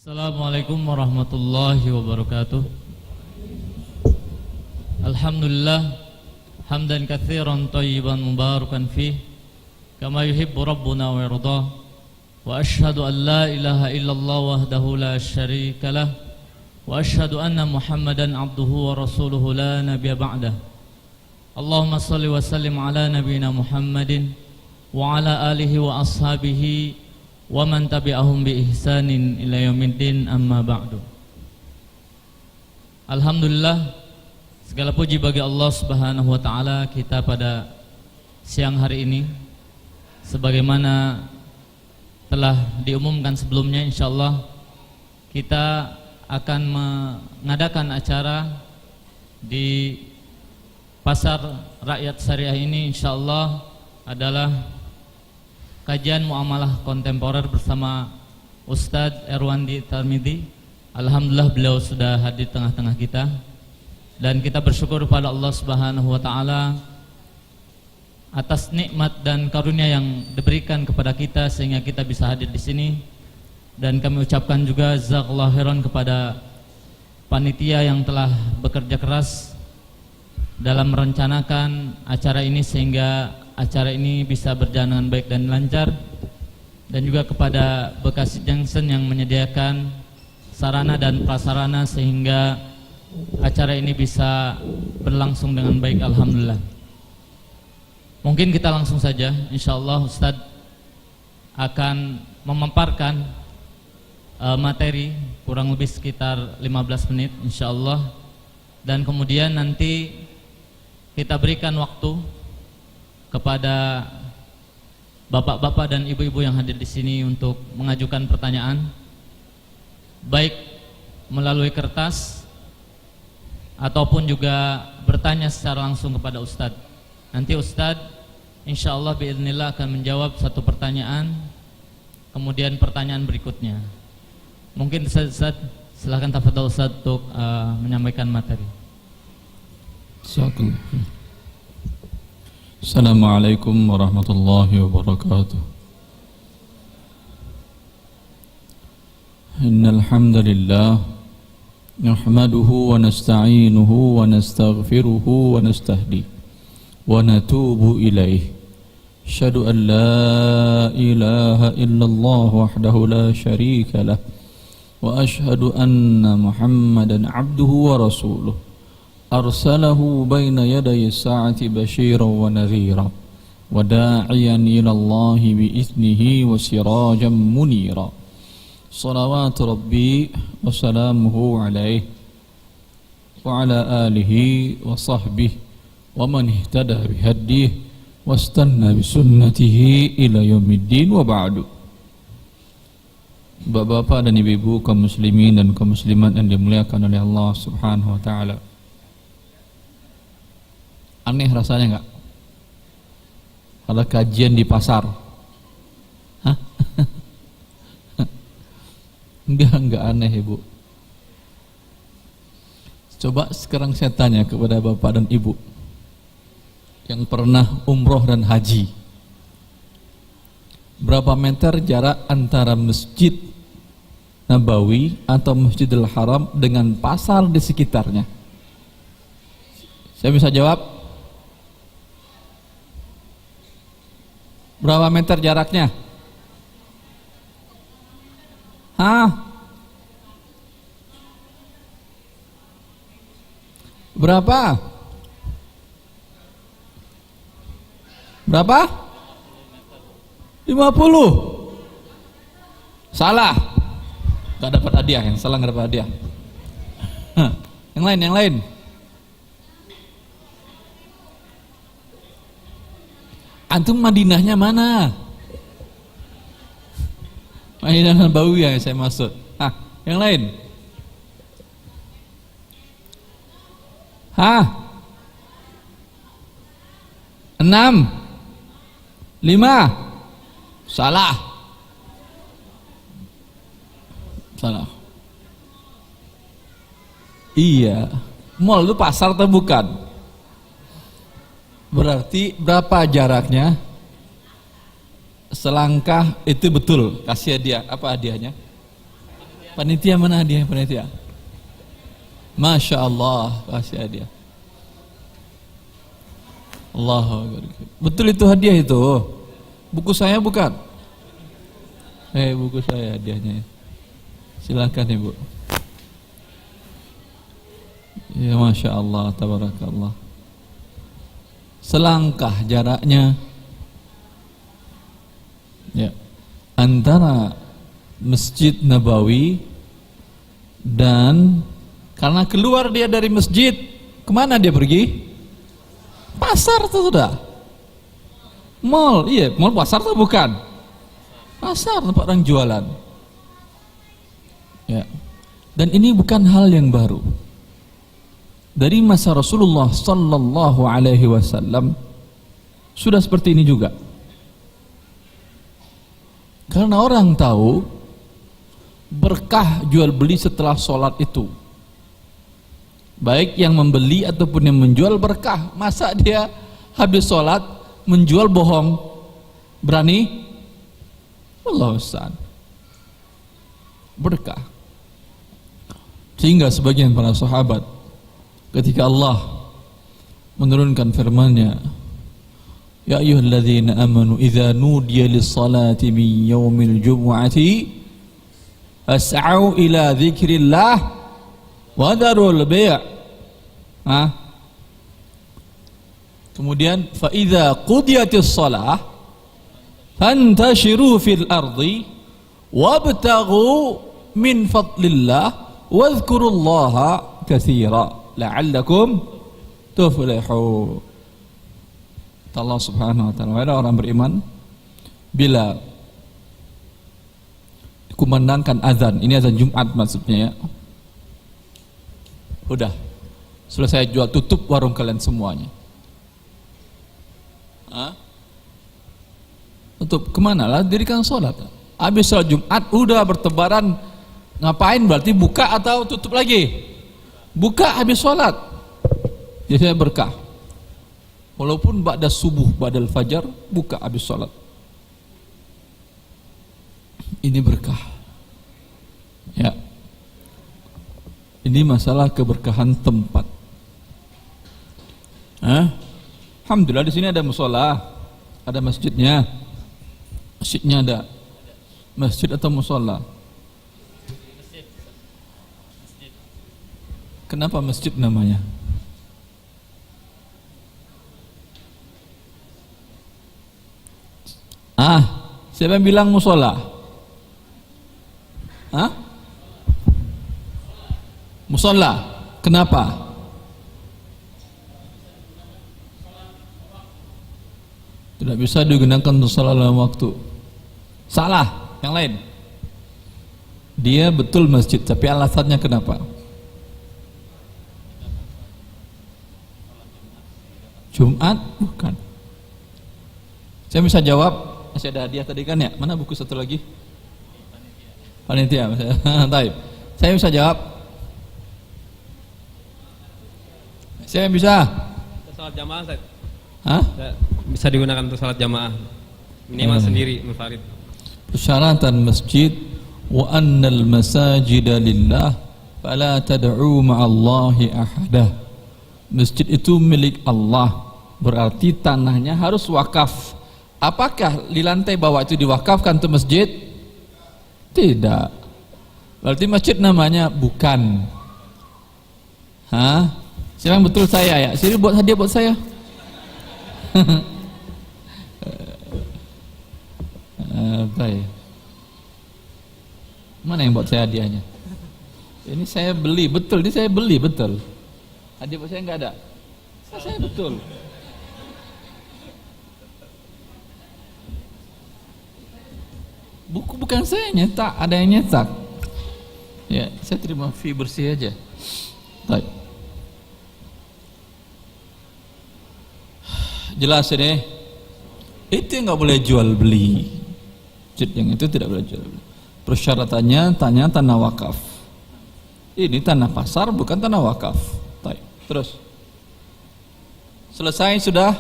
Assalamualaikum warahmatullahi wabarakatuh. Alhamdulillah hamdan katsiran thayyiban mubarakan fih kama yuhibbu rabbuna wa yardah. Wa asyhadu an la ilaha illallah wahdahu la syarika lah wa asyhadu anna Muhammadan abduhu wa rasuluhu la nabiyya ba'dah. Allahumma shalli wa sallim ala nabiyyina Muhammadin wa ala alihi wa ashabihi wa man tabi'ahum bi ihsanin ila yaumiddin, amma ba'du. Alhamdulillah, segala puji bagi Allah Subhanahu wa taala. Kita pada siang hari ini, sebagaimana telah diumumkan sebelumnya, insyaallah kita akan mengadakan acara di Pasar Rakyat Syariah ini. Insyaallah adalah kajian muamalah kontemporer bersama Ustadz Erwandi Tarmidi. Alhamdulillah beliau sudah hadir di tengah-tengah kita, dan kita bersyukur pada Allah Subhanahu wa taala atas nikmat dan karunia yang diberikan kepada kita sehingga kita bisa hadir di sini. Dan kami ucapkan juga jazakallahu khairan kepada panitia yang telah bekerja keras dalam merencanakan acara ini sehingga acara ini bisa berjalan dengan baik dan lancar, dan juga kepada Bekasi Junction yang menyediakan sarana dan prasarana sehingga acara ini bisa berlangsung dengan baik. Alhamdulillah. Mungkin kita langsung saja, insyaallah Ustadz akan memaparkan materi kurang lebih sekitar 15 menit insyaallah, dan kemudian nanti kita berikan waktu kepada bapak-bapak dan ibu-ibu yang hadir di sini untuk mengajukan pertanyaan, baik melalui kertas ataupun juga bertanya secara langsung kepada Ustadz. Nanti Ustadz insyaallah biidznillah akan menjawab satu pertanyaan, kemudian pertanyaan berikutnya. Mungkin Ustadz, silakan tafadhol Ustadz untuk menyampaikan materi. Assalamualaikum warahmatullahi wabarakatuh. Innal hamdalillah nahmaduhu wa nasta'inuhu wa nastaghfiruhu wa nastahdi wa natubu ilaih. Asyhadu an la ilaha illallah wahdahu la syarika lah wa asyhadu anna Muhammadan abduhu wa rasuluh. Arsalahu baina yaday as-sa'ati basyiran wa nadhira wa da'iyan ila Allah bi iznihi wa sirajan munira. Salawatu rabbi wa salamuhu alaihi wa ala alihi wa sahbihi wa man ihtada bi hadihi wa istanna bi sunnatihi ila yaumiddin, wa ba'du. Bapak-bapak dan ibu-ibu, kaum muslimin dan kaum muslimat yang dimuliakan oleh Allah Subhanahu wa taala. Aneh rasanya enggak? Ada kajian di pasar. Hah? Enggak aneh Ibu. Coba sekarang saya tanya kepada Bapak dan Ibu yang pernah umroh dan haji. Berapa meter jarak antara Masjid Nabawi atau Masjidil Haram dengan pasar di sekitarnya? Saya bisa jawab? Berapa meter jaraknya? Hah? Berapa? Berapa? 50. Salah. Gak dapat hadiah, yang salah gak dapat hadiah. Yang lain. Antum Madinahnya mana? Madinah Nabawi yang saya maksud. Yang lain? Enam? 5? Salah. Iya. Mall itu pasar atau bukan? Berarti berapa jaraknya? Selangkah itu betul. Kasih hadiah. Apa hadiahnya? Panitia mana hadiah panitia? Masya Allah, kasih hadiah. Allahu Akbar. Betul itu hadiah itu. Buku saya bukan? Buku saya hadiahnya. Silakan Ibu. Ya Masya Allah, tabarakallah. Selangkah jaraknya ya antara Masjid Nabawi dan karena keluar dia dari masjid, kemana dia pergi? Pasar tuh sudah. Mall, iya, mall pasar tuh bukan? Pasar tempat orang jualan. Ya. Dan ini bukan hal yang baru. Dari masa Rasulullah sallallahu alaihi wasallam sudah seperti ini juga. Karena orang tahu berkah jual beli setelah sholat itu. Baik yang membeli ataupun yang menjual berkah. Masa dia habis sholat menjual bohong? Berani? Allah Ustaz. Berkah. Sehingga sebagian para sahabat ketika Allah menurunkan firman-Nya, ya ayyuhalladzina amanu idza nudiya lis-salati min yaumil jumu'ati fas'au ila dzikrillah wa dharul bai'. Kemudian fa idza qudiyatis shalah fantashiru fil ardi wabtaghu min fadlillah wadhkurullaha katsira la'allakum tuflihun. Allah Subhanahu wa taala, ada orang beriman bila dikumandangkan azan, ini azan Jumat maksudnya ya. Udah selesai jual, tutup warung kalian semuanya. Tutup kemana lah? Dirikan sholat. Habis sholat Jumat udah bertebaran, ngapain? Berarti buka atau tutup lagi? Buka habis sholat. Jadi berkah. Walaupun ba'da subuh, ba'dal fajar, buka habis sholat. Ini berkah. Ya. Ini masalah keberkahan tempat. Alhamdulillah di sini ada musola, ada masjidnya. Masjidnya ada. Masjid atau musola? Kenapa masjid namanya? Siapa yang bilang musola? Musola. Kenapa? Tidak bisa digunakan untuk salat dalam waktu. Salah. Yang lain. Dia betul masjid, tapi alasannya kenapa? Jumat? Bukan. Saya bisa jawab, masih ada hadiah tadi kan ya? Mana buku satu lagi? Panitia. Taib. Saya bisa jawab. Saya bisa. Salat jamaah, Ustaz. Bisa digunakan untuk salat jamaah. Minimal sendiri, munfarid. Persyaratan masjid wa annal masajida lillah fala tad'u ma'allahi ahadah. Masjid itu milik Allah. Berarti tanahnya harus wakaf. Apakah di lantai bawah itu diwakafkan untuk masjid? Tidak. Berarti masjid namanya bukan. Silang betul saya ya. Sini buat hadiah buat saya. Baik. Mana yang buat saya hadiahnya? Ini saya beli betul. Ini saya beli betul. Hadiah buat saya nggak ada. Saya betul. Buku bukan saya nyetak, ada yang nyetak. Ya, saya terima fee bersih aja. Baik. Jelas ini. Itu yang nggak boleh jual beli. Yang itu tidak boleh jual beli. Persyaratannya tanya tanah wakaf. Ini tanah pasar bukan tanah wakaf. Baik. Terus. Selesai sudah?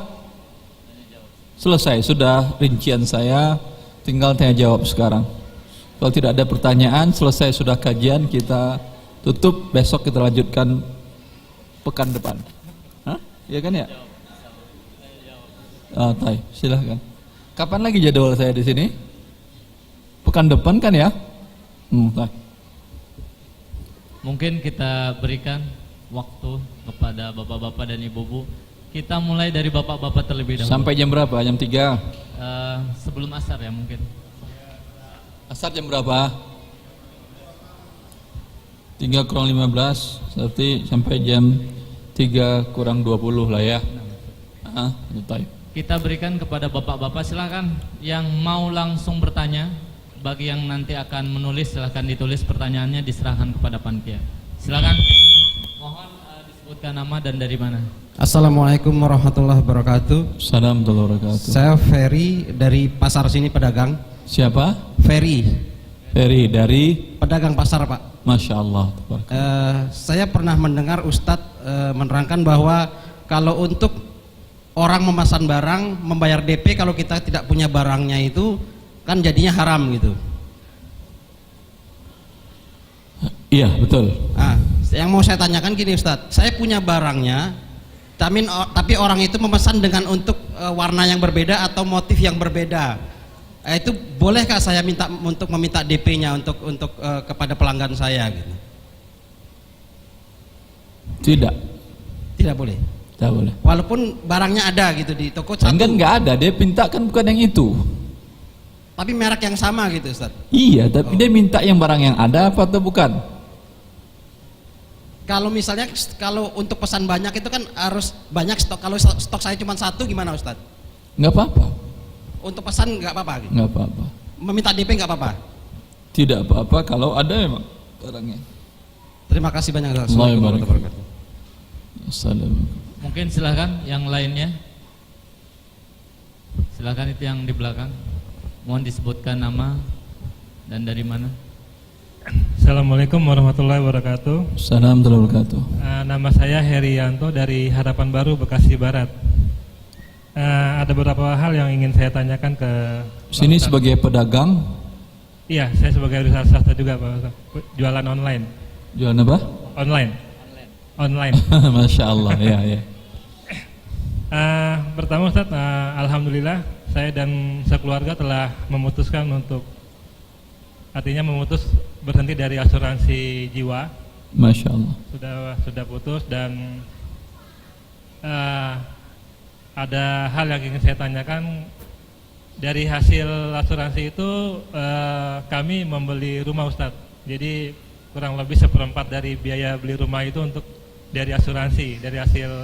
Selesai sudah rincian saya. Tinggal tanya jawab sekarang. Kalau tidak ada pertanyaan, selesai sudah kajian, kita tutup, besok kita lanjutkan pekan depan. Hah? Iya kan ya? Ah, tay, silahkan. Kapan lagi jadwal saya di sini? Pekan depan kan ya? Tay. Mungkin kita berikan waktu kepada bapak-bapak dan ibu-ibu. Kita mulai dari bapak-bapak terlebih dahulu. Sampai jam berapa? Jam 3? Sebelum asar ya mungkin. Asar jam berapa? 3 kurang 15, berarti sampai jam 3 kurang 20 lah ya. Kita berikan kepada bapak-bapak, silakan yang mau langsung bertanya. Bagi yang nanti akan menulis, silakan ditulis pertanyaannya, diserahkan kepada panitia. Silakan. Mohon disebutkan nama dan dari mana. Assalamualaikum warahmatullahi wabarakatuh. Assalamualaikum warahmatullahi wabarakatuh. Saya Ferry dari pasar sini, pedagang. Siapa? Ferry dari pedagang pasar, Pak. Masya Allah. Saya pernah mendengar Ustadz menerangkan bahwa kalau untuk orang memesan barang membayar DP, kalau kita tidak punya barangnya itu kan jadinya haram gitu. Iya betul. Nah, yang mau saya tanyakan gini Ustadz, saya punya barangnya, tapi orang itu memesan dengan untuk warna yang berbeda atau motif yang berbeda. Itu bolehkah saya minta untuk meminta DP-nya untuk kepada pelanggan saya gitu? Tidak boleh. Tidak boleh. Walaupun barangnya ada gitu di toko satu. Kan nggak ada, dia minta kan bukan yang itu. Tapi merek yang sama gitu Ustaz. Iya, tapi dia minta yang barang yang ada apa atau bukan? Kalau misalnya kalau untuk pesan banyak itu kan harus banyak stok. Kalau stok saya cuma satu gimana Ustaz? Nggak apa-apa. Untuk pesan nggak apa-apa gitu? Nggak apa-apa. Meminta DP nggak apa-apa? Tidak apa-apa kalau ada memang barangnya. Terima kasih banyak. Assalamualaikum. Mungkin silakan yang lainnya. Silakan itu yang di belakang. Mohon disebutkan nama dan dari mana. Assalamualaikum warahmatullahi wabarakatuh. Assalamualaikum warahmatullahi wabarakatuh. Nama saya Herianto dari Harapan Baru, Bekasi Barat. Ada beberapa hal yang ingin saya tanyakan ke sini sebagai pedagang. Iya, saya sebagai usaha swasta juga Pak. Jualan online. Jualan apa? Online. Masya Allah, ya. Pertama Ustaz, alhamdulillah saya dan sekeluarga telah memutuskan untuk berhenti dari asuransi jiwa. Masya Allah. Sudah putus dan ada hal yang ingin saya tanyakan. Dari hasil asuransi itu kami membeli rumah Ustadz. Jadi kurang lebih 1/4 dari biaya beli rumah itu dari hasil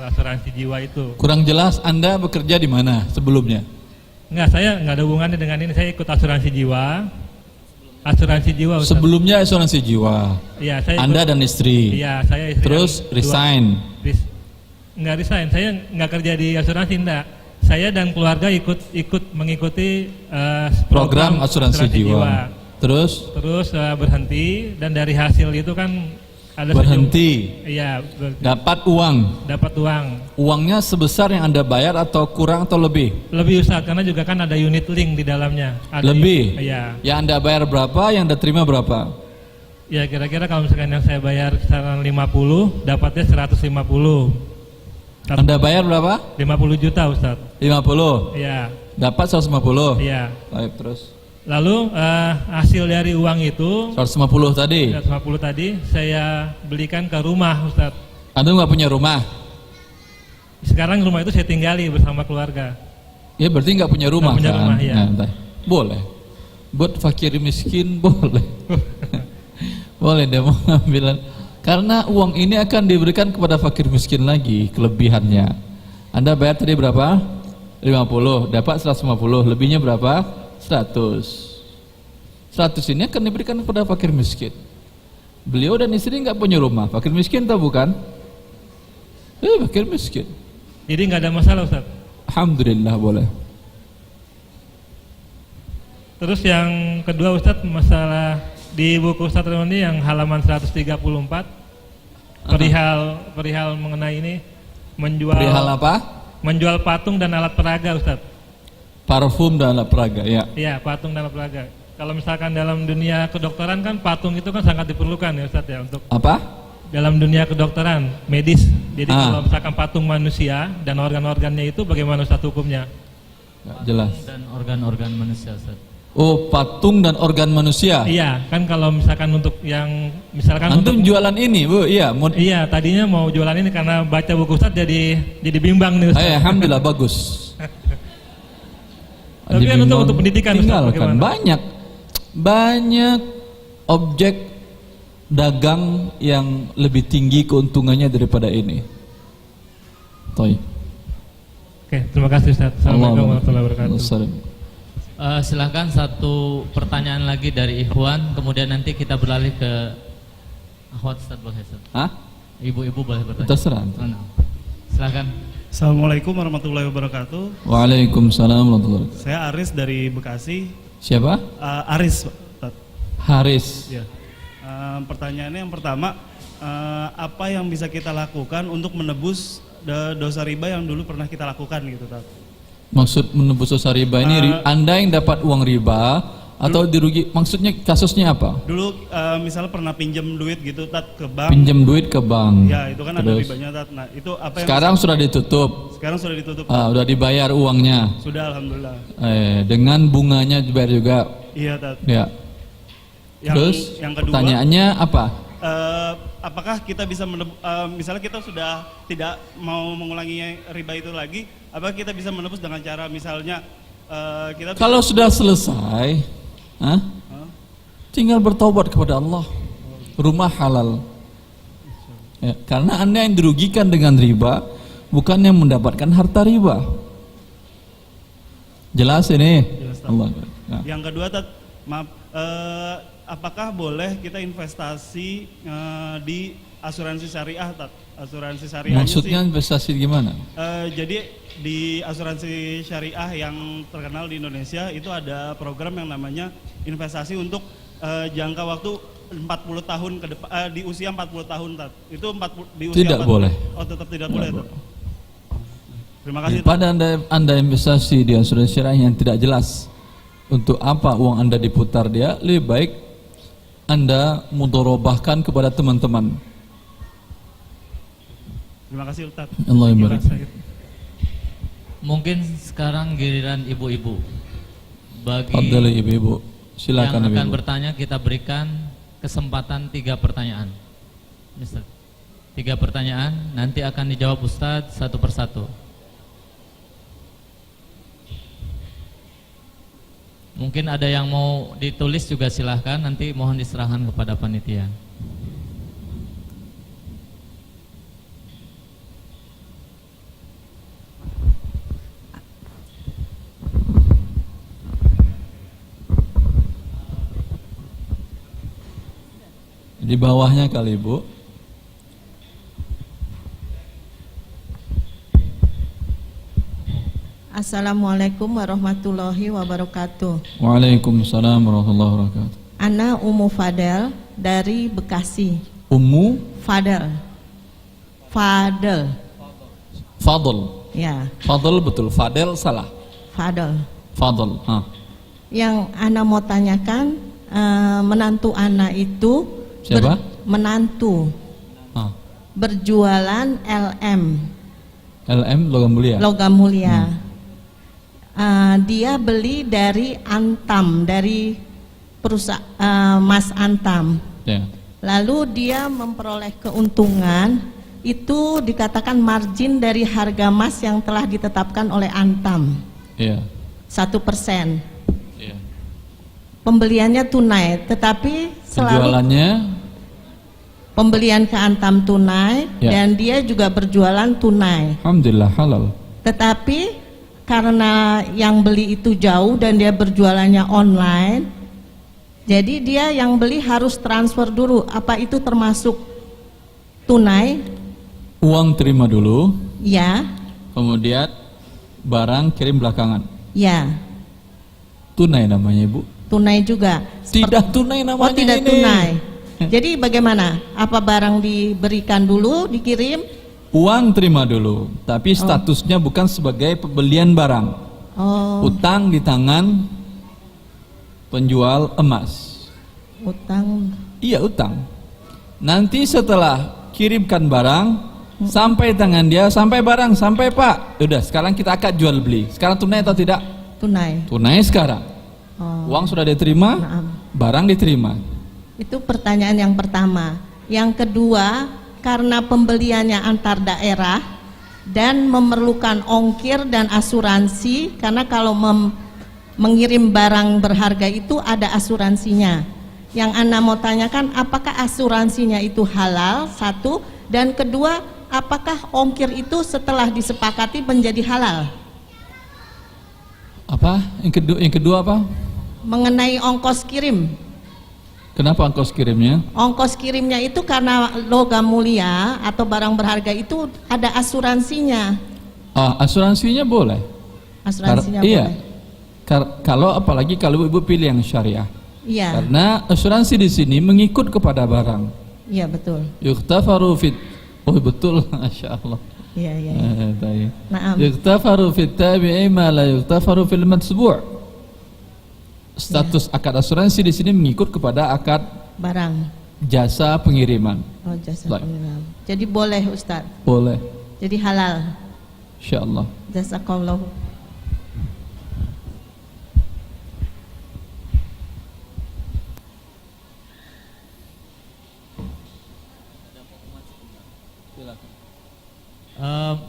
asuransi jiwa itu. Kurang jelas, Anda bekerja di mana sebelumnya? Enggak, saya enggak ada hubungannya dengan ini. Saya ikut asuransi jiwa. Ustadz. Sebelumnya asuransi jiwa. Iya, saya Anda dan istri. Iya, saya istri. Terus resign. Enggak resign, saya enggak kerja di asuransi, enggak. Saya dan keluarga mengikuti program asuransi jiwa. Terus berhenti dan dari hasil itu kan ada berhenti. Iya, dapat uang. Uangnya sebesar yang Anda bayar atau kurang atau lebih? Lebih Ustaz, karena juga kan ada unit link di dalamnya. Lebih. Iya. Yang Anda bayar berapa, yang Anda terima berapa? Ya kira-kira kalau misalkan yang saya bayar kisaran 50, dapatnya 150. Anda bayar berapa? 50 juta Ustaz. 50? Iya. Dapat 150? Iya. Baik, terus? Lalu hasil dari uang itu 150 tadi? 150 tadi saya belikan ke rumah Ustaz. Anda nggak punya rumah? Sekarang rumah itu saya tinggali bersama keluarga. Ya berarti nggak punya rumah punya kan? Rumah, ya. Nah, boleh. Buat fakir miskin boleh. Boleh dia mau ambil. Karena uang ini akan diberikan kepada fakir miskin lagi, kelebihannya. Anda bayar tadi berapa? 50, dapat 150, lebihnya berapa? 100. 100 ini akan diberikan kepada fakir miskin. Beliau dan istri nggak punya rumah, fakir miskin tahu bukan? Fakir miskin. Jadi nggak ada masalah Ustaz? Alhamdulillah boleh. Terus yang kedua Ustaz, masalah di buku Ustaz Roni yang halaman 134 perihal mengenai ini menjual apa? Menjual patung dan alat peraga Ustaz. Parfum dan alat peraga, ya. Iya, patung dan alat peraga. Kalau misalkan dalam dunia kedokteran kan patung itu kan sangat diperlukan ya Ustadz ya, untuk Apa? dalam dunia kedokteran medis. Jadi kalau misalkan patung manusia dan organ-organnya itu bagaimana Ustadz hukumnya? Nggak jelas. Dan organ-organ manusia, Ustaz. Oh, patung dan organ manusia. Iya, kan kalau misalkan untuk yang misalkan Antum untuk, jualan ini, Bu? Iya. iya, tadinya mau jualan ini karena baca buku Ustadz jadi bimbang nih Ustadz. Alhamdulillah bagus. Tapi kan untuk pendidikan Ustadz, tinggalkan. bagaimana? Banyak objek dagang yang lebih tinggi keuntungannya daripada ini. Toy. Oke, terima kasih Ustadz. Assalamualaikum warahmatullahi wabarakatuh. Silahkan satu pertanyaan lagi dari Ikhwan, kemudian nanti kita beralih ke akhwat Ustaz boleh Ustaz. Hah? Ibu-ibu boleh bertanya. Terserah. Silahkan. Assalamualaikum warahmatullahi wabarakatuh. Waalaikumsalam warahmatullahi wabarakatuh. Saya Aris dari Bekasi. Siapa? Aris. Haris. Ya. Pertanyaannya yang pertama, apa yang bisa kita lakukan untuk menebus dosa riba yang dulu pernah kita lakukan gitu, Tat? Maksud menebus dosa riba ini Anda yang dapat uang riba atau dirugi, maksudnya kasusnya apa? Dulu misalnya pernah pinjam duit gitu, Tat, ke bank. Pinjam duit ke bank. Ya, itu kan ada ribanya, Tat. Nah, itu apa yang sekarang sudah ditutup. Sekarang sudah ditutup. Sudah dibayar uangnya. Sudah, alhamdulillah. Dengan bunganya dibayar juga. Iya, Tat. Ya. Terus yang kedua, pertanyaannya apa? Apakah kita bisa misalnya kita sudah tidak mau mengulangi riba itu lagi, apakah kita bisa menebus dengan cara misalnya kita kalau sudah selesai, tinggal bertobat kepada Allah, rumah halal. Ya, karena Anda yang dirugikan dengan riba, bukan yang mendapatkan harta riba. Jelas ini? Jelas, Allah. Ya. Yang kedua, Tat, maaf, apakah boleh kita investasi di asuransi syariah, Tat? Asuransi syariah. Maksudnya investasi gimana? Jadi di asuransi syariah yang terkenal di Indonesia itu ada program yang namanya investasi untuk jangka waktu 40 tahun ke depan, di usia 40 tahun, Tat. Itu di usia tidak 40, boleh. Oh, tetap tidak boleh, Tat. Terima kasih. Pada anda investasi di asuransi syariah yang tidak jelas untuk apa uang Anda diputar dia, lebih baik Anda mudharabahkan kepada teman-teman. Terima kasih, Ustaz. Allah barik. Mungkin sekarang giliran ibu-ibu. Bagi Fadhali ibu-ibu, silakan yang akan ibu. bertanya kita berikan kesempatan 3 pertanyaan. Mister, 3 pertanyaan, nanti akan dijawab Ustadz satu persatu. Mungkin ada yang mau ditulis juga silahkan, nanti mohon diserahkan kepada panitia. Di bawahnya kali Bu. Assalamualaikum warahmatullahi wabarakatuh. Waalaikumsalam warahmatullahi wabarakatuh. Ana Ummu Fadel dari Bekasi. Ummu Fadel. Fadel. Fadl. Ya, Fadl betul, Fadel salah. Fadel. Fadl. Yang Ana mau tanyakan, menantu Ana itu Siapa? menantu berjualan LM. LM logam mulia. Logam mulia. Dia beli dari Antam, dari perusahaan Mas Antam. Ya. Lalu dia memperoleh keuntungan, itu dikatakan margin dari harga emas yang telah ditetapkan oleh Antam. Iya. 1%. Iya. Pembeliannya tunai, tetapi selalu Penjualannya pembelian ke Antam tunai, Ya. dan dia juga berjualan tunai. alhamdulillah halal. Tetapi karena yang beli itu jauh dan dia berjualannya online, jadi dia yang beli harus transfer dulu. Apa itu termasuk tunai? Uang terima dulu, Ya, kemudian barang kirim belakangan. ya, Tunai namanya Ibu. tunai juga. Tidak tunai namanya. Oh, tidak ini. tunai. Jadi bagaimana? Apa barang diberikan dulu, dikirim? Uang terima dulu, tapi statusnya bukan sebagai pembelian barang. Oh, Utang di tangan penjual emas. Utang. Iya, utang. Nanti setelah kirimkan barang, sampai tangan dia, sampai barang, sampai Pak. Udah, sekarang kita akad jual beli. Sekarang tunai atau tidak? Tunai. Tunai sekarang. Uang sudah diterima, barang diterima. Itu pertanyaan yang pertama. Yang kedua, karena pembeliannya antar daerah dan memerlukan ongkir dan asuransi, karena kalau mengirim barang berharga itu ada asuransinya. Yang Ana mau tanyakan, apakah asuransinya itu halal? Satu, dan kedua, apakah ongkir itu setelah disepakati menjadi halal? Apa? Yang kedua apa? Mengenai ongkos kirim. Kenapa ongkos kirimnya? Ongkos kirimnya itu karena logam mulia atau barang berharga itu ada asuransinya. Asuransinya boleh. Asuransinya iya. boleh. Kalau apalagi kalau ibu pilih yang syariah. Iya. Karena asuransi di sini mengikut kepada barang. Iya, betul. Yuktafaru fit. Oh betul, masya Allah. Iya, iya. Naam. Yuktafaru fit tabi'i ma la yuktafaru fil matbu'. Status akad asuransi di sini mengikut kepada akad barang. Jasa pengiriman. Oh, jasa pengiriman. Jadi boleh, Ustaz. Boleh. Jadi halal. Insyaallah. Jazakallah.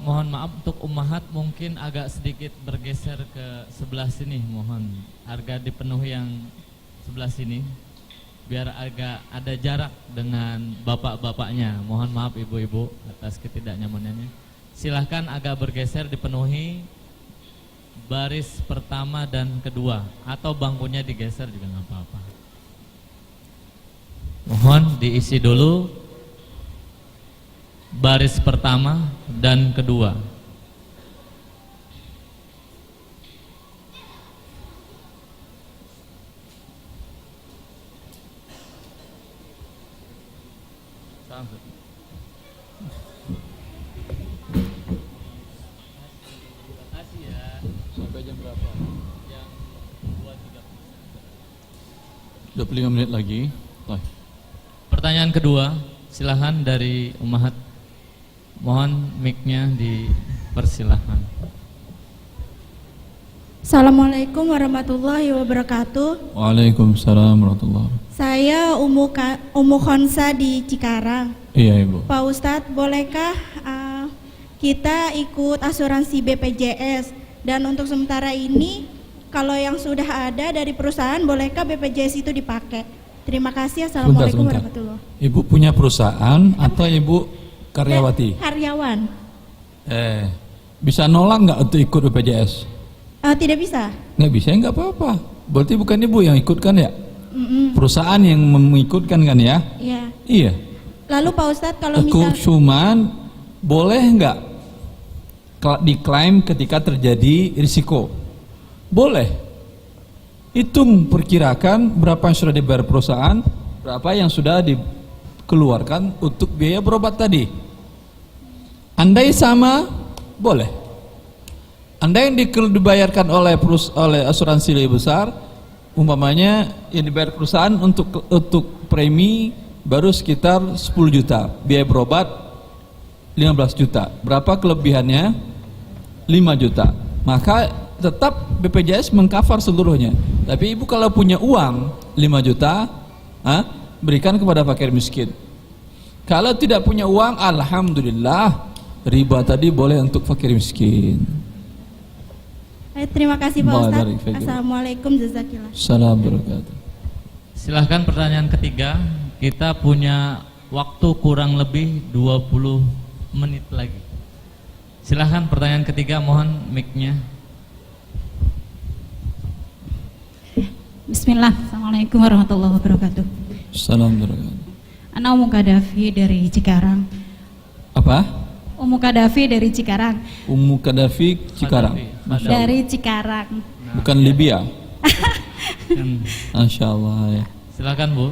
Mohon maaf untuk ummahat mungkin agak sedikit bergeser ke sebelah sini, mohon harga dipenuhi yang sebelah sini biar agak ada jarak dengan bapak-bapaknya. Mohon maaf ibu-ibu atas ketidaknyamanannya. Silahkan agak bergeser, dipenuhi baris pertama dan kedua, atau bangkunya digeser juga nggak apa-apa. Mohon diisi dulu baris pertama dan kedua. Sampai jam berapa? Jam 2.30. 25 menit lagi. Pertanyaan kedua, silahkan dari ummahat. Mohon mic-nya dipersilahkan. Assalamualaikum warahmatullahi wabarakatuh. Waalaikumsalam warahmatullahi wabarakatuh. Saya Umu Khonsa di Cikarang. Iya Ibu. Pak Ustadz, bolehkah kita ikut asuransi BPJS? Dan untuk sementara ini, kalau yang sudah ada dari perusahaan, bolehkah BPJS itu dipakai? Terima kasih. Assalamualaikum warahmatullahi wabarakatuh. Ibu punya perusahaan atau Ibu karyawati? Karyawan. Bisa nolak nggak untuk ikut BPJS? Tidak bisa. Nggak bisa, nggak apa-apa. Berarti bukan Ibu yang ikutkan ya? Perusahaan yang mengikutkan kan ya? Iya. Iya. Lalu Pak Ustadz, kalau misal cuman boleh nggak diklaim ketika terjadi risiko? Boleh. Hitung perkirakan berapa yang sudah dibayar perusahaan, berapa yang sudah dikeluarkan untuk biaya berobat tadi. Andai sama, boleh. Andai yang dibayarkan oleh asuransi lebih besar, umpamanya yang dibayar perusahaan untuk premi baru sekitar 10 juta, biaya berobat 15 juta. Berapa kelebihannya? 5 juta. Maka tetap BPJS mengcover seluruhnya. Tapi Ibu kalau punya uang 5 juta, berikan kepada fakir miskin. Kalau tidak punya uang, alhamdulillah, riba tadi boleh untuk fakir miskin. Terima kasih Pak Ustadz. Assalamualaikum jazakillah. Assalamualaikum. Silahkan pertanyaan ketiga. Kita punya waktu kurang lebih 20 menit lagi. Silahkan pertanyaan ketiga, mohon mic-nya. Bismillah. Assalamualaikum warahmatullahi wabarakatuh. Assalamualaikum. Ana Umu Kadafi dari Cikarang. Apa? Umu Kadafi dari Cikarang. Umu Kadafi Cikarang. Dari Cikarang. Bukan Libya. Masya Allah ya. Silakan Bu.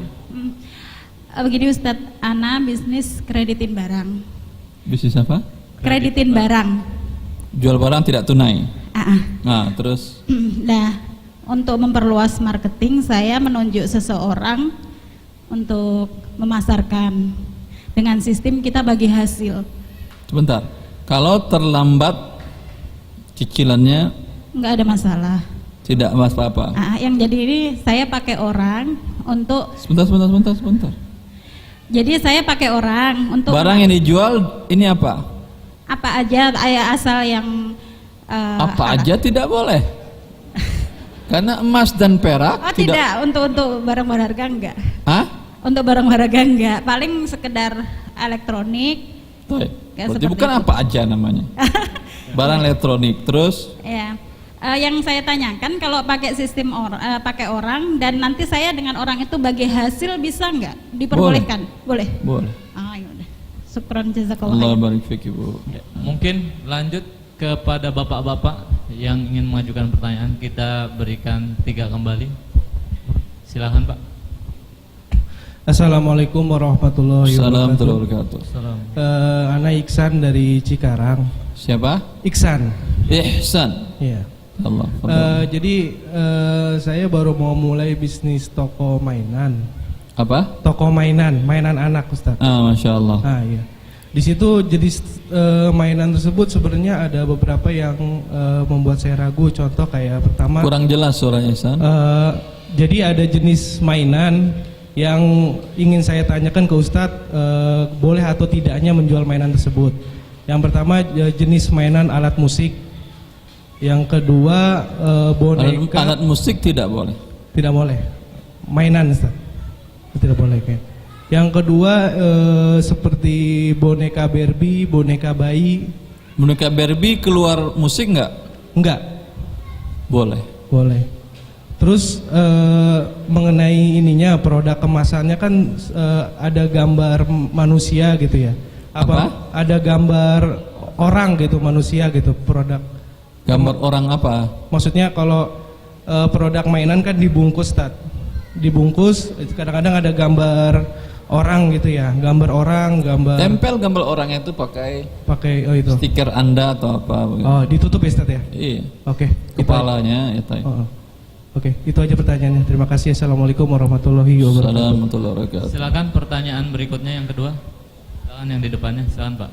Begini Ustadz, Ana bisnis kreditin barang. Bisnis apa? Kreditin barang. Jual barang tidak tunai. Nah terus? Nah, untuk memperluas marketing, saya menunjuk seseorang untuk memasarkan dengan sistem kita bagi hasil. Sebentar, kalau terlambat cicilannya Nggak ada masalah. tidak mas apa-apa. Yang jadi ini saya pakai orang untuk. Sebentar. Jadi saya pakai orang untuk. Barang yang dijual ini apa? Apa aja, asal yang. Apa aja tidak boleh. Karena emas dan perak Oh tidak, untuk barang berharga enggak. Hah? Untuk barang berharga enggak, paling sekedar elektronik. Berarti bukan apa aja namanya. Barang elektronik, terus? Ya, yang saya tanyakan kalau pakai sistem pakai orang dan nanti saya dengan orang itu bagi hasil bisa enggak? Diperbolehkan? Boleh. Boleh. Yaudah. Syukran jazakallah. Allah barik fik Ibu. Mungkin lanjut kepada bapak-bapak yang ingin mengajukan pertanyaan, kita berikan 3 kembali. Silakan Pak. Assalamualaikum warahmatullahi wabarakatuh. Ana Iksan dari Cikarang. Siapa? Iksan. Ihsan. Iya. Allah. Jadi saya baru mau mulai bisnis toko mainan. Apa? Toko mainan anak Ustaz. Masya Allah. Iya. Di situ jenis mainan tersebut sebenarnya ada beberapa yang membuat saya ragu. Contoh kayak pertama. Kurang jelas suaranya Ihsan. Jadi ada jenis mainan yang ingin saya tanyakan ke Ustadz, boleh atau tidaknya menjual mainan tersebut. Yang pertama jenis mainan alat musik. Yang kedua boneka. Alat musik tidak boleh. Tidak boleh. Mainan Ustadz. Tidak boleh kayak. Yang kedua seperti boneka Barbie, boneka bayi. Boneka Barbie keluar musik enggak? Enggak. Boleh. Boleh. Terus mengenai ininya produk kemasannya kan ada gambar manusia gitu ya. Apa? Ada gambar orang gitu, manusia gitu produk. Gambar orang apa? Maksudnya kalau produk mainan kan dibungkus dibungkus kadang-kadang ada gambar orang gitu ya, gambar orang, tempel gambar orangnya itu pakai itu stiker Anda atau apa begitu. Oh, ditutup ya Ustaz ya? Iya. Oke. Kepalanya itu. Oke, itu aja pertanyaannya. Terima kasih. Assalamualaikum warahmatullahi wabarakatuh. Silakan pertanyaan berikutnya yang kedua. Silakan yang di depannya, silakan Pak.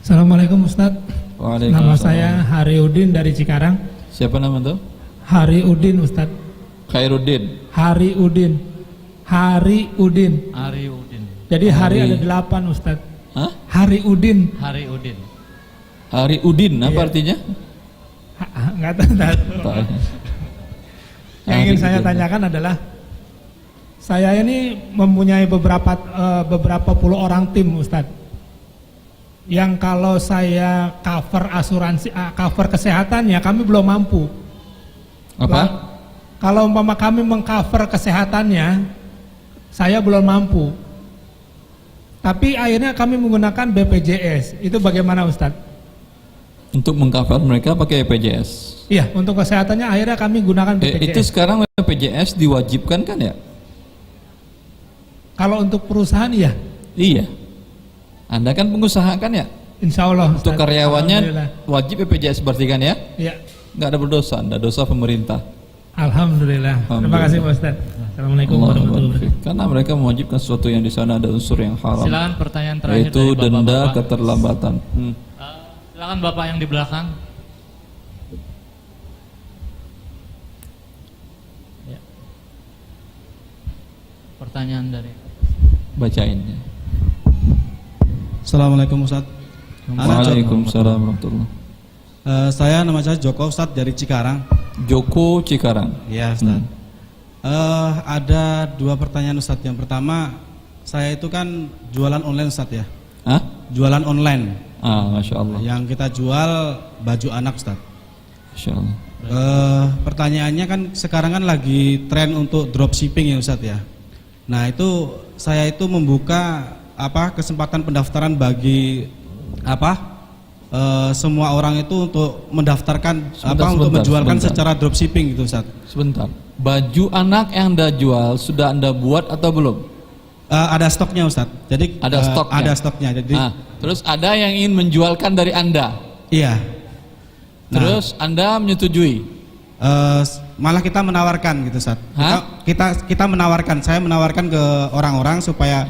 Assalamualaikum Ustaz. Waalaikumsalam. Nama saya Hariudin dari Cikarang. Siapa nama tuh? Hariudin Ustaz. Khairuddin. Hariudin. Jadi hari ada 8 Ustaz. Hah? Hariudin. Hariudin apa artinya? Enggak tahu. Yang ingin saya tanyakan adalah saya ini mempunyai beberapa puluh orang tim Ustaz. Yang kalau saya cover asuransi, cover kesehatannya kami belum mampu. Apa? Kalau umpama kami mengcover kesehatannya, saya belum mampu. Tapi akhirnya kami menggunakan BPJS. Itu bagaimana Ustadz? Untuk mengcover mereka pakai BPJS. Iya, untuk kesehatannya akhirnya kami gunakan BPJS. Itu sekarang BPJS diwajibkan kan ya? Kalau untuk perusahaan iya. Iya. Anda kan pengusaha kan ya? Insya Allah. Untuk karyawannya wajib BPJS berarti kan ya? Iya. Nggak ada berdosa, Anda dosa pemerintah. Alhamdulillah. Terima kasih Pak Ustaz. Assalamualaikum warahmatullahi wabarakatuh. Karena mereka mewajibkan sesuatu yang di sana ada unsur yang haram. Silakan pertanyaan terakhir yaitu dari denda bapak-bapak. keterlambatan. Silakan Bapak yang di belakang. Ya. Pertanyaan dari bacain. Assalamualaikum Ustaz. Waalaikumsalam warahmatullahi. Saya nama saya Joko Ustaz dari Cikarang. Joko Cikarang. Iya Ustaz. Ada 2 pertanyaan Ustaz. Yang pertama, saya itu kan jualan online Ustaz ya. Hah? Jualan online. Masya Allah. Yang kita jual baju anak Ustaz. Masya Allah. Pertanyaannya kan sekarang kan lagi tren untuk dropshipping ya Ustaz ya. Nah itu saya itu membuka kesempatan pendaftaran bagi semua orang itu untuk mendaftarkan untuk menjualkan secara dropshipping gitu Ustaz. Sebentar. Baju anak yang Anda jual sudah Anda buat atau belum? Ada stoknya Ustaz. Jadi ada stoknya. Ada stoknya. Jadi terus ada yang ingin menjualkan dari Anda. Iya. Terus Anda menyetujui? malah kita menawarkan gitu Ustaz. Kita menawarkan, saya menawarkan ke orang-orang supaya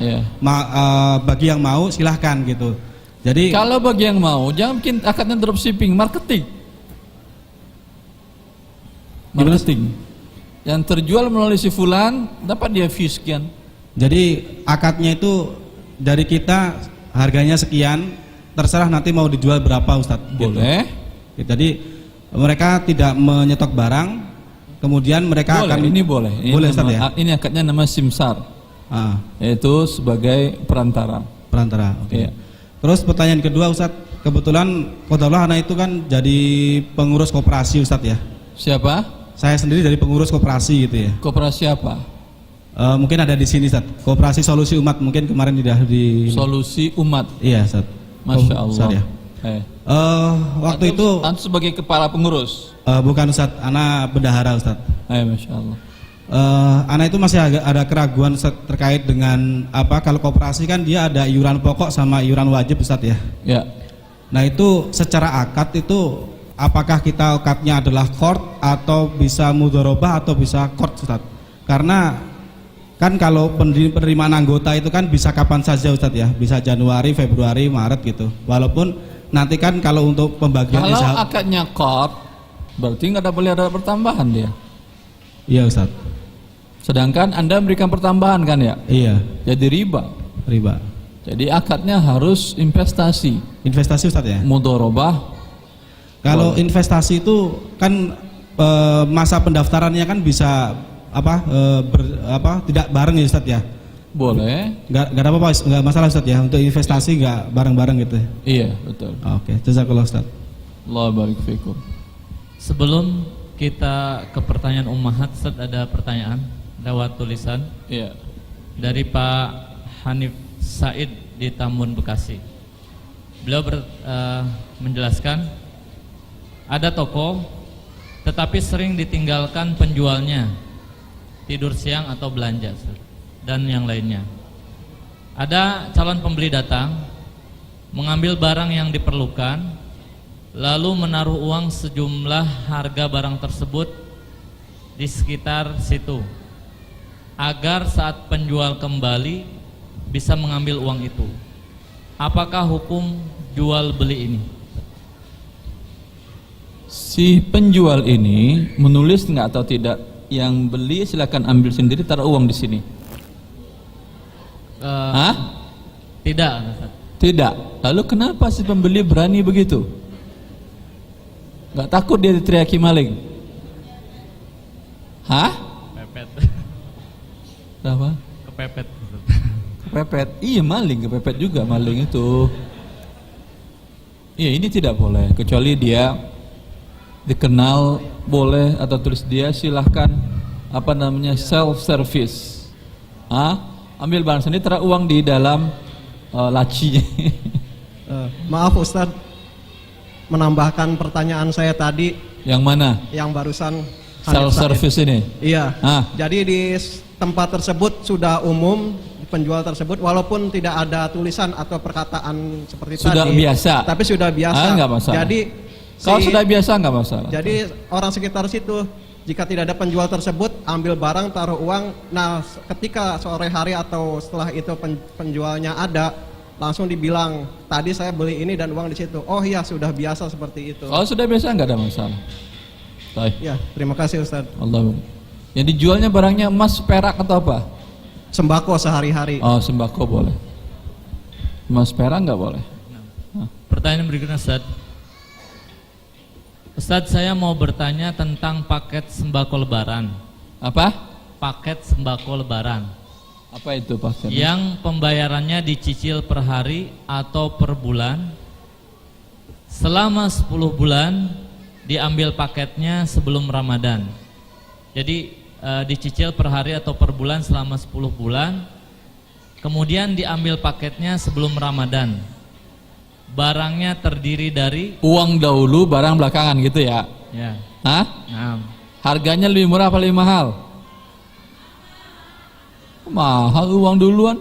bagi yang mau silahkan gitu. Jadi kalau bagi yang mau, jangan bikin akadnya dropshipping, marketing. Yang terjual melalui si fulan dapat dia fee sekian. Jadi akadnya itu dari kita harganya sekian, terserah nanti mau dijual berapa Ustadz. Boleh. Gitu. Jadi mereka tidak menyetok barang, kemudian mereka akan ini boleh. Ini boleh Ustadz ya. Ini akadnya nama simsar. Yaitu sebagai perantara. Oke. Iya. Terus pertanyaan kedua Ustadz, kebetulan qadarullah anak itu kan jadi pengurus koperasi Ustadz ya. Siapa? Saya sendiri dari pengurus koperasi gitu ya. Koperasi apa? Mungkin ada di sini Ustadz. Koperasi Solusi Umat, mungkin kemarin tidak di Solusi Umat. Iya Ustadz. Masya Allah. Ya. Waktu itu sebagai kepala pengurus. Bukan Ustadz, anak bendahara Ustadz. Masya Allah. Anak itu masih ada keraguan terkait dengan apa, kalau koperasi kan dia ada iuran pokok sama iuran wajib Ustadz ya. Ya. Nah itu secara akad itu apakah kita akadnya adalah qard atau bisa mudharabah atau bisa qard Ustadz? Karena kan kalau penerimaan anggota itu kan bisa kapan saja Ustadz ya, bisa Januari, Februari, Maret gitu. Walaupun nanti kan kalau untuk pembagian kalau akadnya qard berarti nggak boleh ada pertambahan dia. Iya Ustadz. Sedangkan Anda memberikan pertambahan kan ya? Iya. Jadi riba. Jadi akadnya harus investasi. Investasi Ustadz ya? Mudharabah. Kalau investasi itu kan masa pendaftarannya kan bisa tidak bareng ya Ustadz ya? Boleh. Nggak ada apa-apa, nggak masalah Ustadz ya, untuk investasi nggak bareng-bareng gitu. Iya betul. Oke, jazakallah Ustadz. Allah barik fikum. Sebelum kita ke pertanyaan ummahat, Ustaz, ada pertanyaan lewat tulisan. Iya. Dari Pak Hanif Said di Tambun, Bekasi. Beliau menjelaskan ada toko tetapi sering ditinggalkan penjualnya, tidur siang atau belanja dan yang lainnya. Ada calon pembeli datang mengambil barang yang diperlukan, lalu menaruh uang sejumlah harga barang tersebut di sekitar situ agar saat penjual kembali bisa mengambil uang itu. Apakah hukum jual beli ini? Si penjual ini menulis nggak atau tidak? Yang beli silakan ambil sendiri, taruh uang di sini. Tidak. Tidak. Lalu kenapa si pembeli berani begitu? Nggak takut dia diteriaki maling? Kepepet. Apa? Kepepet. Kepepet. Iya, maling kepepet juga, maling itu. Iya, ini tidak boleh kecuali dia dikenal boleh atau tulis dia silahkan self service. Ambil barang sendiri, taruh uang di dalam laci. Maaf Ustadz, menambahkan pertanyaan saya tadi. Yang mana? Yang barusan self service ini. Iya. Jadi di tempat tersebut sudah umum, penjual tersebut walaupun tidak ada tulisan atau perkataan seperti sudah tadi. Biasa. Tapi sudah biasa. Enggak masalah. Jadi kalau sudah biasa enggak masalah. Jadi orang sekitar situ jika tidak ada penjual tersebut ambil barang, taruh uang. Nah, ketika sore hari atau setelah itu penjualnya ada, langsung dibilang tadi saya beli ini dan uang di situ. Oh iya, sudah biasa seperti itu. Kalau sudah biasa enggak ada masalah. Baik. Ya, terima kasih Ustaz. Allah. Yang dijualnya barangnya emas, perak atau apa? Sembako sehari-hari. Oh, sembako boleh. Emas, perak enggak boleh. Pertanyaan berikutnya Ustaz. Ustaz, saya mau bertanya tentang paket sembako lebaran. Apa? Paket sembako lebaran. Apa itu paket? Yang pembayarannya dicicil per hari atau per bulan. Selama 10 bulan diambil paketnya sebelum Ramadan. Jadi dicicil per hari atau per bulan selama 10 bulan. Kemudian diambil paketnya sebelum Ramadan. Barangnya terdiri dari uang dahulu, barang belakangan gitu ya? Ya. Harganya lebih murah apa lebih mahal? Mahal uang duluan.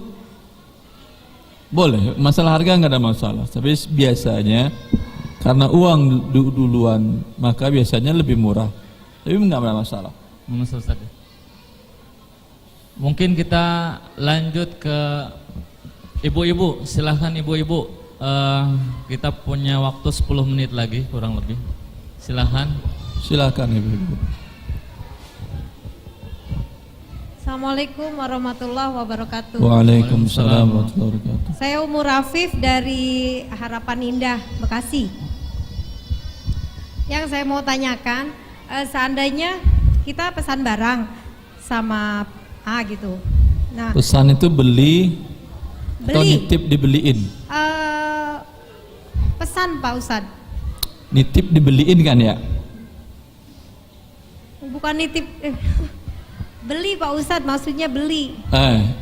Boleh, masalah harga nggak ada masalah. Tapi biasanya karena uang duluan maka biasanya lebih murah. Tapi nggak ada masalah. Ustaz. Mungkin kita lanjut ke ibu-ibu. Silahkan ibu-ibu. Kita punya waktu 10 menit lagi kurang lebih. Silahkan. Silakan ibu-ibu. Assalamualaikum warahmatullahi wabarakatuh. Waalaikumsalam warahmatullahi wabarakatuh. Saya Umur Afif dari Harapan Indah, Bekasi. Yang saya mau tanyakan, seandainya kita pesan barang sama A gitu. Nah, pesan itu beli atau beli. nitip dibeliin? Pesan Pak Ustadz. Nitip dibeliin kan ya? Bukan nitip. Beli Pak Ustadz, maksudnya beli.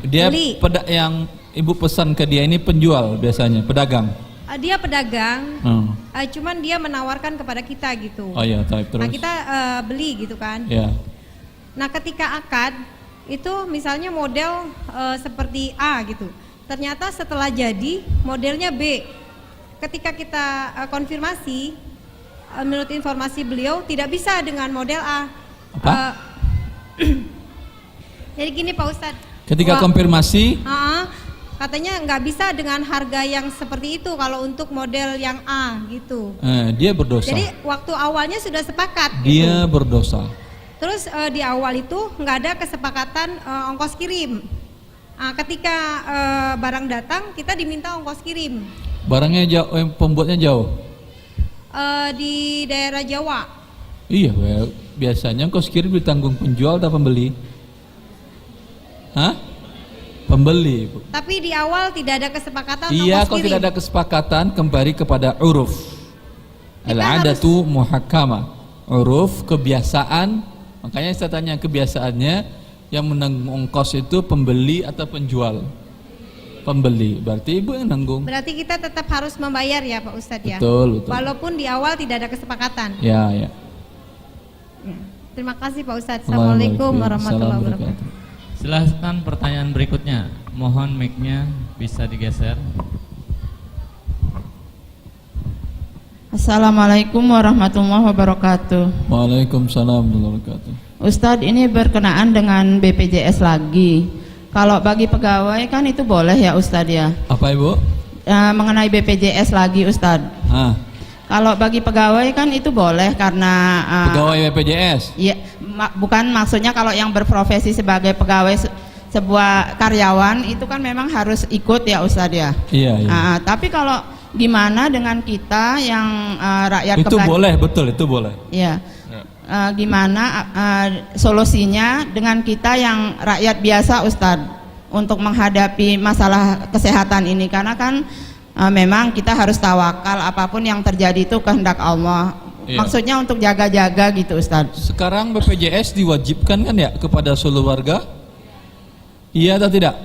Dia Beli. yang ibu pesan ke dia ini penjual biasanya, pedagang. Dia pedagang, cuman dia menawarkan kepada kita gitu. Oh iya, terus. Nah kita beli gitu kan. Ya. Nah ketika akad itu misalnya model seperti A gitu. Ternyata setelah jadi modelnya B. Ketika kita konfirmasi, menurut informasi beliau tidak bisa dengan model A. Apa? Jadi gini Pak Ustadz. Ketika konfirmasi, katanya nggak bisa dengan harga yang seperti itu kalau untuk model yang A gitu. dia berdosa. Jadi waktu awalnya sudah sepakat. Dia berdosa. Terus di awal itu nggak ada kesepakatan ongkos kirim. Ketika barang datang kita diminta ongkos kirim. Barangnya jauh, pembuatnya jauh. Di daerah Jawa. Iya, biasanya ongkos kirim ditanggung penjual atau pembeli? Pembeli, Bu. Tapi di awal tidak ada kesepakatan Iya, ongkos kalau kirim. tidak ada kesepakatan kembali kepada uruf. Al-adatu muhakkama. Uruf, kebiasaan. Makanya saya tanya kebiasaannya yang menanggung ongkos itu pembeli atau penjual? Pembeli. Berarti ibu yang nanggung. Berarti kita tetap harus membayar ya Pak Ustadz ya. Betul. Walaupun di awal tidak ada kesepakatan. Ya. Terima kasih Pak Ustadz. Assalamualaikum warahmatullahi wabarakatuh. Silahkan pertanyaan berikutnya. Mohon mic-nya bisa digeser. Assalamualaikum warahmatullahi wabarakatuh. Waalaikumsalam warahmatullahi wabarakatuh. Ustadz, ini berkenaan dengan BPJS lagi. Kalau bagi pegawai kan itu boleh ya Ustadz ya? Apa Ibu? Mengenai BPJS lagi Ustadz. Kalau bagi pegawai kan itu boleh karena pegawai BPJS? Iya, bukan maksudnya kalau yang berprofesi sebagai pegawai sebuah karyawan itu kan memang harus ikut ya Ustadz ya? Iya. Tapi kalau gimana dengan kita yang rakyat itu boleh, betul, itu boleh. Iya. Gimana solusinya dengan kita yang rakyat biasa Ustadz untuk menghadapi masalah kesehatan ini, karena kan memang kita harus tawakal, apapun yang terjadi itu kehendak Allah. Iya. Maksudnya untuk jaga-jaga gitu Ustadz. Sekarang BPJS diwajibkan kan ya kepada seluruh warga? Iya atau tidak?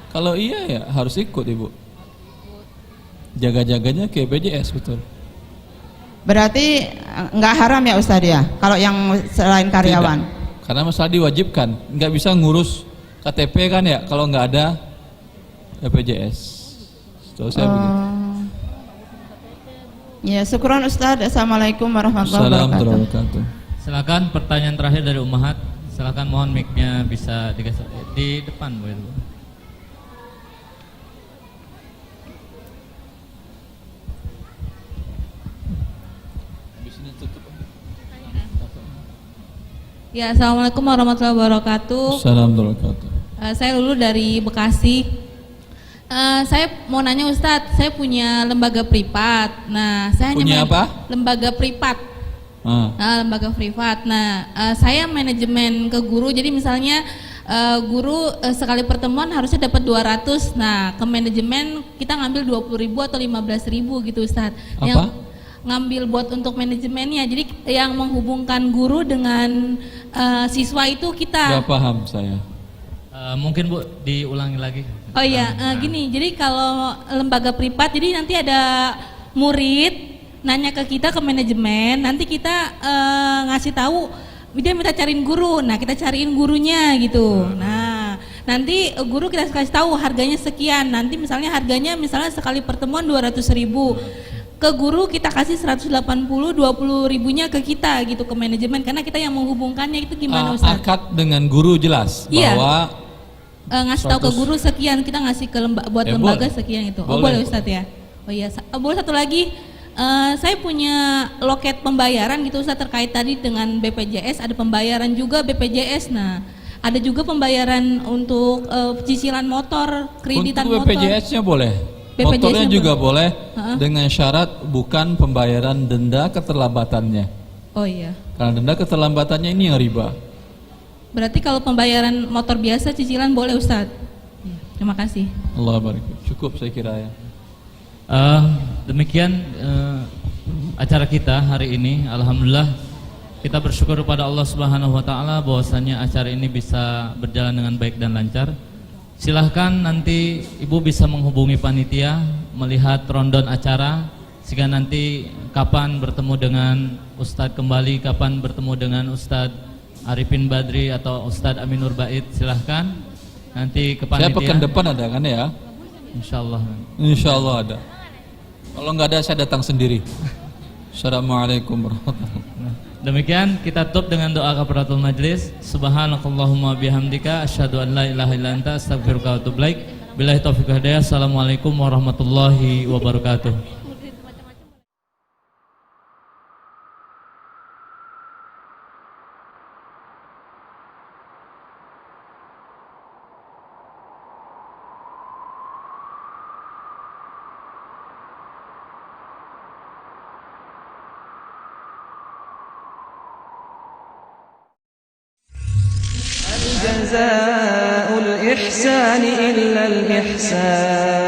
Kalau iya ya harus ikut Ibu. Jaga-jaganya ke BPJS, betul. Berarti nggak haram ya Ustadz ya kalau yang selain karyawan? Tidak. Karena masalah diwajibkan, nggak bisa ngurus KTP kan ya kalau nggak ada BPJS. Setahu saya begitu. Ya, syukron Ustadz. Assalamualaikum warahmatullahi wabarakatuh. Silakan pertanyaan terakhir dari Ummahat. Silakan, mohon mic-nya bisa digeser di depan Bu. Ya, assalamualaikum warahmatullahi wabarakatuh. Assalamualaikum. Saya Lulu dari Bekasi. Saya mau nanya Ustadz, saya punya lembaga privat. Nah, saya punya hanya apa? Lembaga privat. Lembaga privat. Nah, saya manajemen ke guru. Jadi misalnya guru sekali pertemuan harusnya dapat 200. Nah, ke manajemen kita ngambil 20.000 atau 15.000 gitu Ustadz. Yang ngambil buat untuk manajemennya. Jadi yang menghubungkan guru dengan siswa itu kita. Gak paham saya. Mungkin Bu diulangi lagi. Oh iya, gini. Jadi kalau lembaga privat, jadi nanti ada murid nanya ke kita ke manajemen, nanti kita ngasih tahu dia minta cariin guru. Nah, kita cariin gurunya gitu. Nah, nanti guru kita kasih tahu harganya sekian. Nanti misalnya harganya misalnya sekali pertemuan 200.000. ke guru kita kasih 180, 20 ribunya ke kita gitu, ke manajemen, karena kita yang menghubungkannya. Itu gimana Ustaz? Akad dengan guru jelas iya. bahwa ngasih tahu ke guru sekian, kita ngasih ke buat lembaga boleh. sekian itu. Boleh. Boleh Ustaz ya. Oh iya, boleh satu lagi. Saya punya loket pembayaran gitu Ustaz, terkait tadi dengan BPJS, ada pembayaran juga BPJS. Nah, ada juga pembayaran untuk cicilan motor, kreditan untuk motor. BPJS-nya boleh. BPJS Motornya juga boleh dengan syarat bukan pembayaran denda keterlambatannya. Oh iya. Karena denda keterlambatannya ini yang riba. Berarti kalau pembayaran motor biasa cicilan boleh Ustaz. Terima kasih. Allah barik. Cukup saya kira ya. Demikian acara kita hari ini. Alhamdulillah kita bersyukur kepada Allah Subhanahu wa taala bahwasanya acara ini bisa berjalan dengan baik dan lancar. Silahkan nanti Ibu bisa menghubungi panitia melihat rundown acara, sehingga nanti kapan bertemu dengan Ustadz kembali, kapan bertemu dengan Ustadz Arifin Badri atau Ustadz Aminur Bait, silahkan nanti ke panitia. Saya pekan depan ada kan ya? Insyaallah. Insyaallah ada. Kalau nggak ada saya datang sendiri. Assalamualaikum warahmatullahi wabarakatuh. Demikian kita tutup dengan doa kafaratul majlis. Subhanakallahumma bihamdika asyhadu an la ilaha illa anta astaghfiruka wa atubu ilaik. Billahi taufiq wal hidayah. Assalamualaikum warahmatullahi wabarakatuh. جزاء الإحسان إلا الإحسان